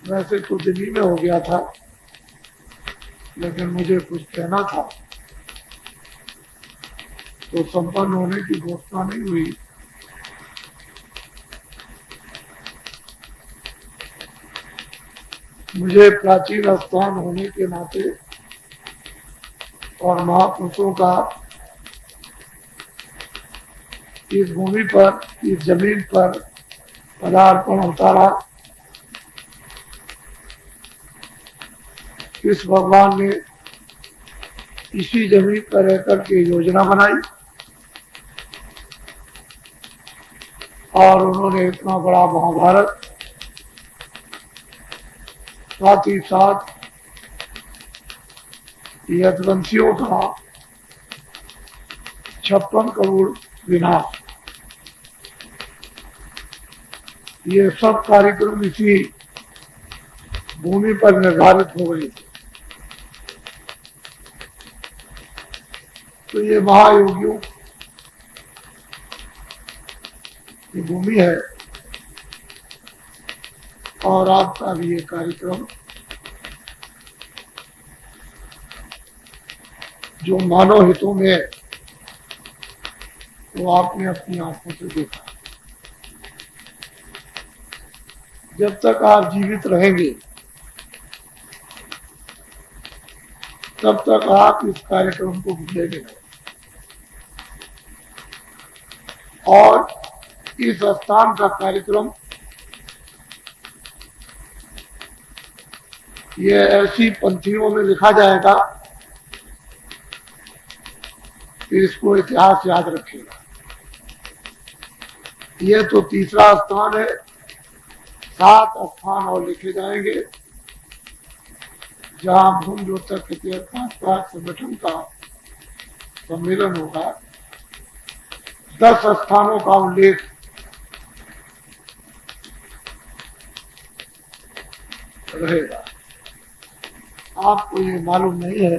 वैसे तो दिल्ली में हो गया था, लेकिन मुझे कुछ कहना था तो संपन्न होने की घोषणा नहीं हुई। मुझे प्राचीन स्थान होने के नाते और महापुरुषों का इस भूमि पर, इस जमीन पर पदार्पण होता रहा। इस भगवान ने इसी जमीन पर रहकर के योजना बनाई और उन्होंने इतना बड़ा महाभारत, साथ ही साथ यदुवंशियों का 56 करोड़ विनाश, ये सब कार्यक्रम इसी भूमि पर निर्धारित हो गए थे। तो ये महायोगियों की भूमि है और आपका भी ये कार्यक्रम जो मानव हितों में है वो आपने अपनी आंखों से देखा। जब तक आप जीवित रहेंगे तब तक आप इस कार्यक्रम को भूलेंगे और इस स्थान का कार्यक्रम ये ऐसी पंक्तियों में लिखा जाएगा कि इसको इतिहास याद रखेगा। ये तो तीसरा स्थान है, 7 स्थान और लिखे जाएंगे जहां भूमि द्योतक इतिहास संगठन का सम्मेलन होगा। 10 स्थानों का उल्लेख रहेगा। आपको ये मालूम नहीं है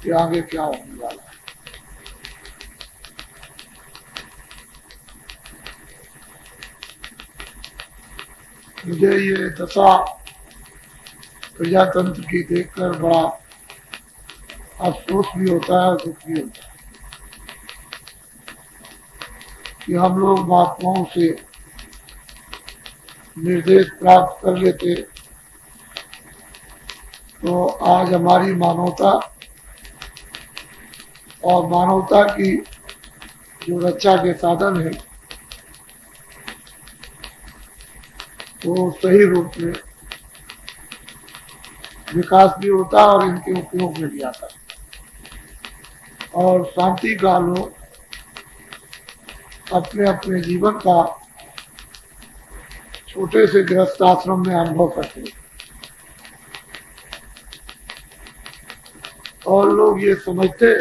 कि आगे क्या होने वाला है। मुझे ये दशा प्रजातंत्र की देखकर बड़ा अफसोस भी होता है और दुख भी होता है कि हम लोग महात्माओं से निर्देश प्राप्त कर लेते तो आज हमारी मानवता और मानवता की जो रक्षा के साधन है वो सही रूप में विकास भी होता और इनके उपयोग में भी आता और शांति का लोग अपने अपने जीवन का छोटे से गृहस्थ आश्रम में अनुभव करते हैं और लोग ये समझते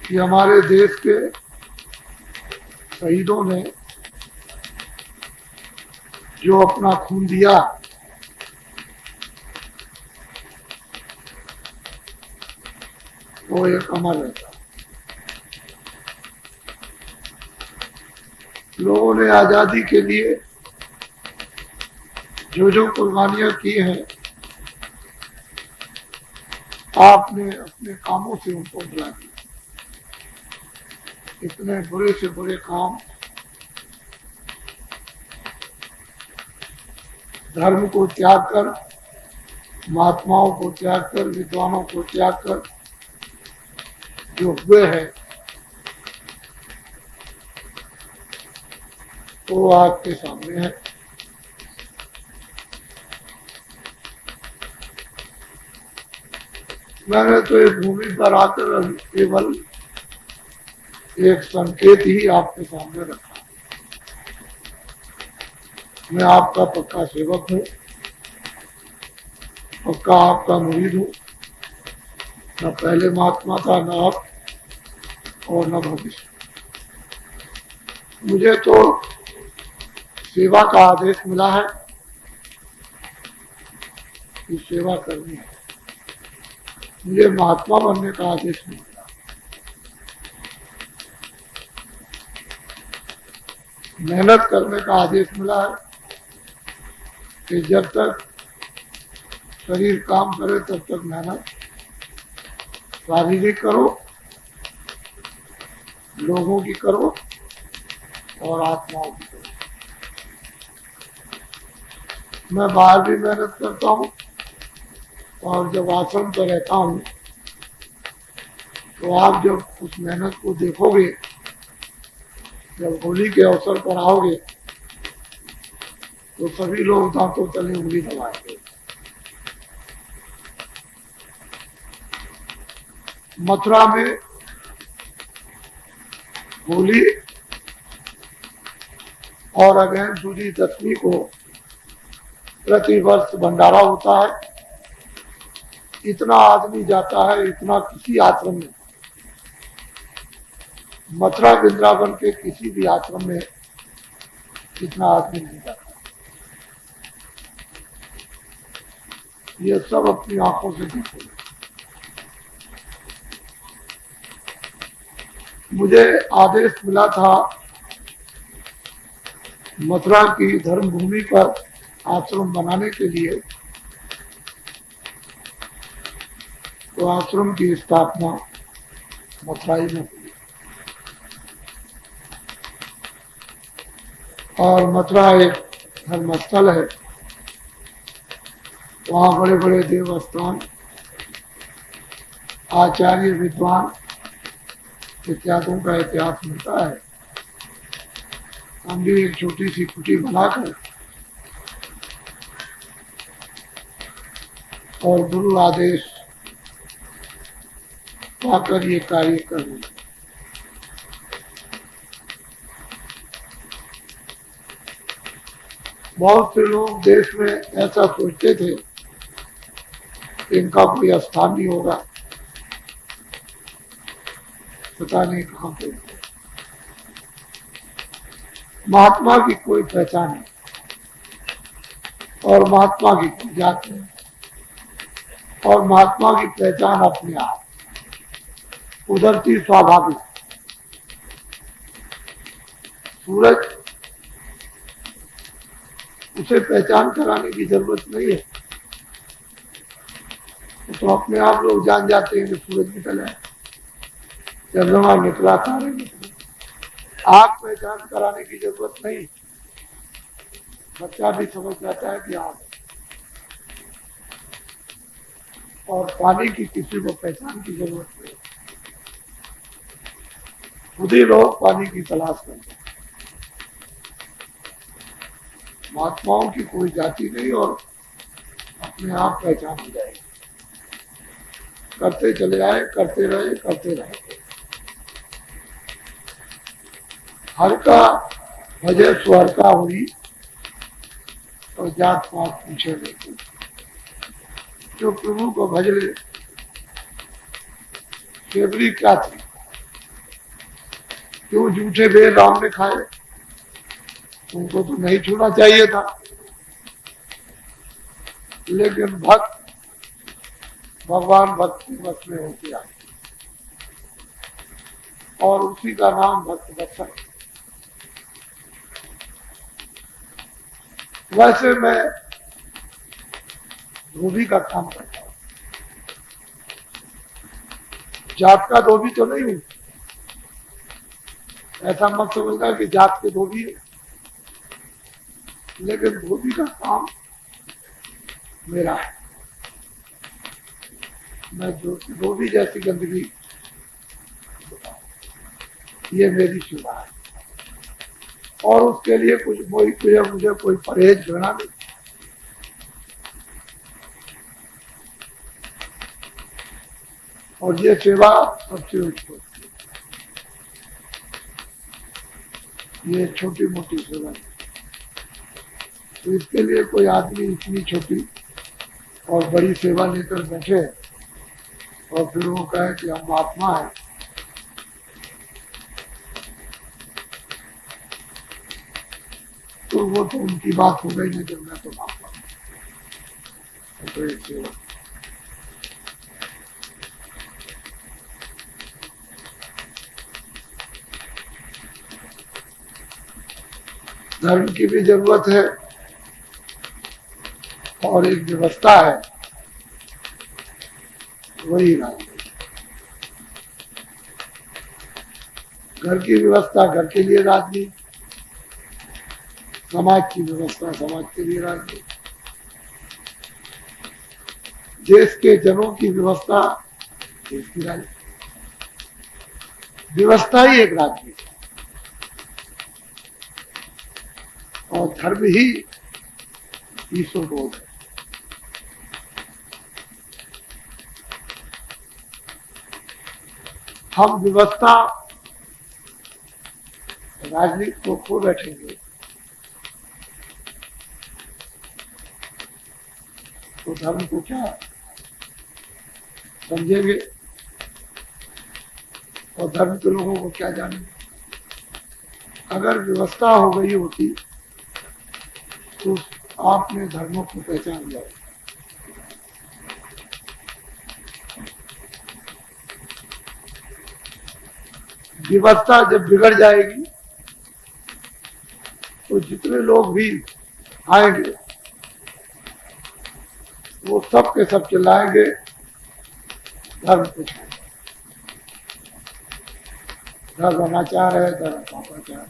कि हमारे देश के शहीदों ने जो अपना खून दिया वो एक अमर रहता। लोगों ने आजादी के लिए जो कुर्बानियां की हैं आपने अपने कामों से उनको बुला दिया। इतने बुरे से बुरे काम, धर्म को त्याग कर, महात्माओं को त्याग कर, विद्वानों को त्याग कर जो हुए हैं वो आपके सामने है। मैंने तो इस भूमि पर आकर केवल एक संकेत ही आपके सामने रखा। मैं आपका पक्का सेवक हूँ, पक्का आपका मुरीद हूँ। न पहले महात्मा था, न अब और न भविष्य। मुझे तो सेवा का आदेश मिला है कि सेवा करनी है, मुझे महात्मा बनने का आदेश नहीं मिला। मेहनत करने का आदेश मिला है कि जब तक शरीर काम करे तब तक मेहनत शारीरिक करो, लोगों की करो और आत्माओं की करो। मैं बाहर भी मेहनत करता हूँ और जब आश्रम पर रहता हूँ तो आप जब उस मेहनत को देखोगे, जब होली के अवसर पर आओगे तो सभी लोग दांतों तले उंगली दबाएंगे। मथुरा में होली और अगहन सूदी दशमी को प्रतिवर्ष भंडारा होता है। इतना आदमी जाता है, इतना किसी आश्रम में, मथुरा वृंदावन के किसी भी आश्रम में इतना आदमी नहीं जाता। ये सब अपनी आंखों से देखो। मुझे आदेश मिला था मथुरा की धर्म भूमि पर आश्रम बनाने के लिए, तो आश्रम की स्थापना मथुराई में हुई और मथुरा एक धर्मस्थल है। वहाँ बड़े बड़े देवस्थान, आचार्य, विद्वान इत्यादियों का इतिहास मिलता है। हम भी एक छोटी सी कुटी बनाकर और गुरु आदेश पाकर ये कार्य कर रहे हैं। बहुत से लोग देश में ऐसा सोचते थे इनका कोई स्थान नहीं होगा, पता नहीं कहाँ पे। महात्मा की कोई पहचान नहीं और महात्मा की कोई जात नहीं और महात्मा की पहचान अपने आप उधरती स्वाभाविक। सूरज, उसे पहचान कराने की जरूरत नहीं है, तो अपने आप लोग जान जाते हैं कि सूरज निकला है, चंद्रमा निकला, तारे निकले। आग पहचान कराने की जरूरत नहीं, बच्चा भी समझ जाता है कि आग है। और पानी की किसी को पहचान की जरूरत नहीं, खुद ही लोग पानी की तलाश करते हैं। महात्माओं की कोई जाति नहीं और अपने आप पहचान हो जाएगी। करते चले आए, करते रहे, करते रहे। हर का भजे स्वर का हुई और जात पात पूछे नहीं। जो प्रभु को भज ले, केवली क्या थी? क्यों झूठे बेर राम ने खाए? उनको तो नहीं छूना चाहिए था, लेकिन भक्त भगवान भक्ति वश में हो गया और उसी का नाम भक्त वत्सल। वैसे मैं धोबी का काम करता हूँ, जात का धोबी तो नहीं हूँ। ऐसा मत समझना कि जात के धोबी है, लेकिन धोबी का काम मेरा है। मैं जो धोबी जैसी गंदगी, ये मेरी सेवा है और उसके लिए मुझे कोई परहेज करना नहीं। और ये सेवा सबसे उच्च होती है, ये छोटी मोटी सेवा नहीं। तो इसके लिए कोई आदमी इतनी छोटी और बड़ी सेवा लेकर बैठे और फिर वो कहे कि हम महात्मा है, तो वो तो उनकी बात हो गई, लेकिन मैं तो महात्मा हूं। तो एक सेवा धर्म की भी जरूरत है और एक व्यवस्था है, वही राजनीति। घर की व्यवस्था घर के लिए राजनीति, समाज की व्यवस्था समाज के लिए राजनीति, देश के जनों की व्यवस्था देश की राजनीति। व्यवस्था ही एक राजनीति और धर्म ही ईश्वर बोध है। हम व्यवस्था राजनीति को खो बैठेंगे तो धर्म को क्या समझेंगे और धर्म के लोगों को क्या जानेंगे। अगर व्यवस्था हो गई होती तो आपने धर्मों को पहचान लिया। व्यवस्था जब बिगड़ जाएगी तो जितने लोग भी आएंगे वो सब के सब चिल्लाएंगे धर्म कुछ है, धर्म अनाचार है, धर्म पापाचार,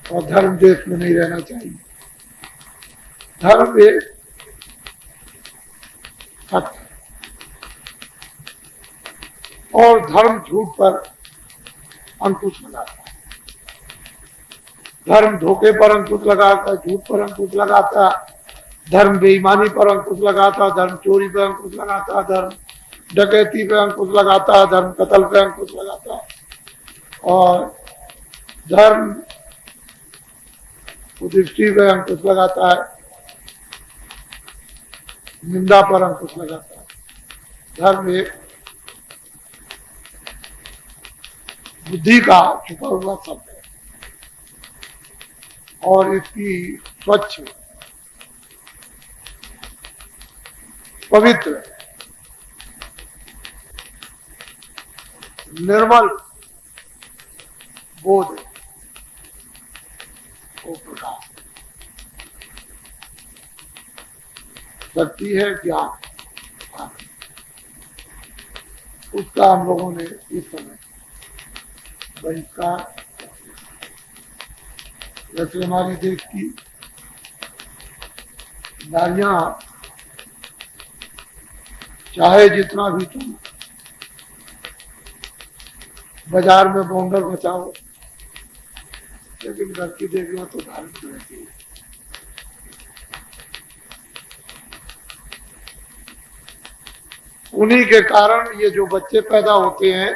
और धर्म देश में नहीं रहना चाहिए। धर्म एक सत्य और धर्म झूठ पर अंकुश लगाता है। धर्म धोखे पर अंकुश लगाता, झूठ पर अंकुश लगाता, धर्म बेईमानी पर अंकुश लगाता, धर्म चोरी पर अंकुश लगाता, धर्म डकैती पे अंकुश लगाता, धर्म कत्ल पे अंकुश लगाता, और धर्म कुदृष्टि पे अंकुश लगाता है, निंदा पर अंकुश लगाता है। धर्म एक बुद्धि का छुपा हुआ शब्द है और इसकी स्वच्छ पवित्र निर्मल बोध को प्रकाश शक्ति है ज्ञान, उसका हम लोगों ने इस समय बहिष्कार। जैसे हमारे देश की नारियां चाहे जितना भी तुम बाजार में बौंडर बचाओ, लेकिन घर की देवियां तो धार्मिक रहती है। उन्हीं के कारण ये जो बच्चे पैदा होते हैं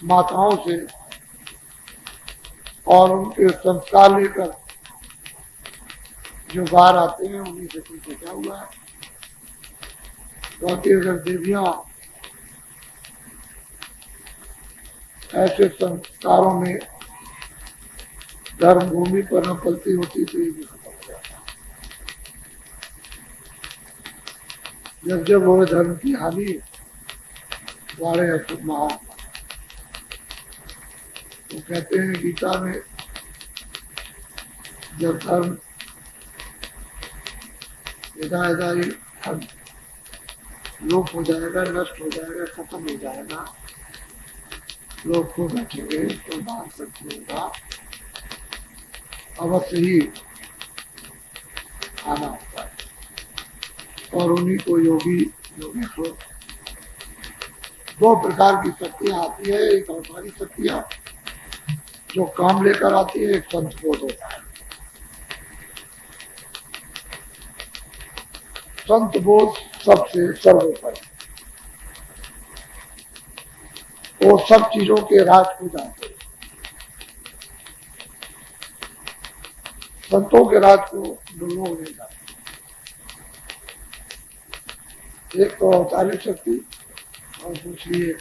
माताओं से और उनके संस्कार लेकर जो बाहर आते हैं, उन्हीं से कुछ बचा हुआ है। क्योंकि अगर देवियां ऐसे संस्कारों में धर्म भूमि पर न पलती होती तो ये भी खत्म हो जाता। जब जब वो धर्म की हानि वाले अशुभ महान, तो कहते हैं गीता में, जब धर्म धर्म लोप हो जाएगा, नष्ट हो जाएगा, खत्म हो जाएगा, लोग को बैठेंगे तो बात सत्य होगा, अवश्य ही आना होता है। और उन्हीं को योगेश्वर दो प्रकार की शक्तियां आती है। एक अवतारी शक्तियां जो काम लेकर आती है, एक संत बोध होता है। संत बोध सबसे सर्वोपरि, वो सब चीजों के राज को जानते हैं। संतों के राज को लोग नहीं जानते। एक तो अवतारी शक्ति और दूसरी एक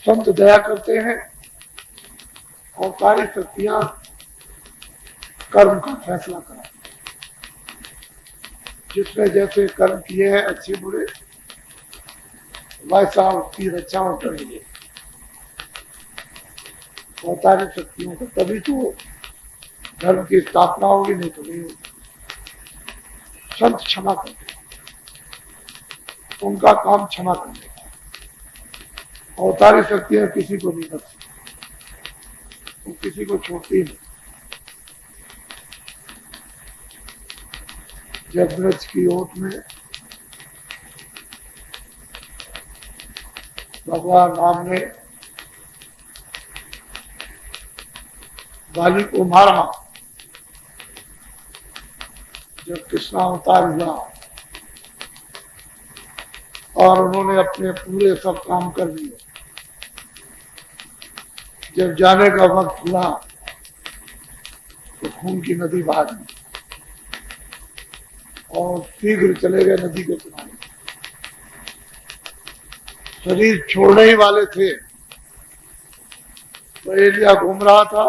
संत दया करते हैं। अवतारी शक्तियां कर्म का फैसला कराती हैं। जिसने जैसे कर्म किए हैं अच्छे बुरे, वैसा उसकी रक्षा वो करेंगे अवतारी शक्तियों को, तभी तो धर्म की स्थापना होगी, नहीं तो नहीं होगी। संत क्षमा करते, उनका काम क्षमा करने का। अवतारी शक्तियां किसी को नहीं कर सकती, वो किसी को छोड़ती नहीं। जब ब्रज की ओट में भगवान राम ने बाली को मारा, जब कृष्ण अवतार हुआ और उन्होंने अपने पूरे सब काम कर दिए, जब जाने का वक्त हुआ तो खून की नदी बहा दी और शीघ्र चले गए नदी के किनारे। शरीर छोड़ने ही वाले थे तो एलिया घूम रहा था,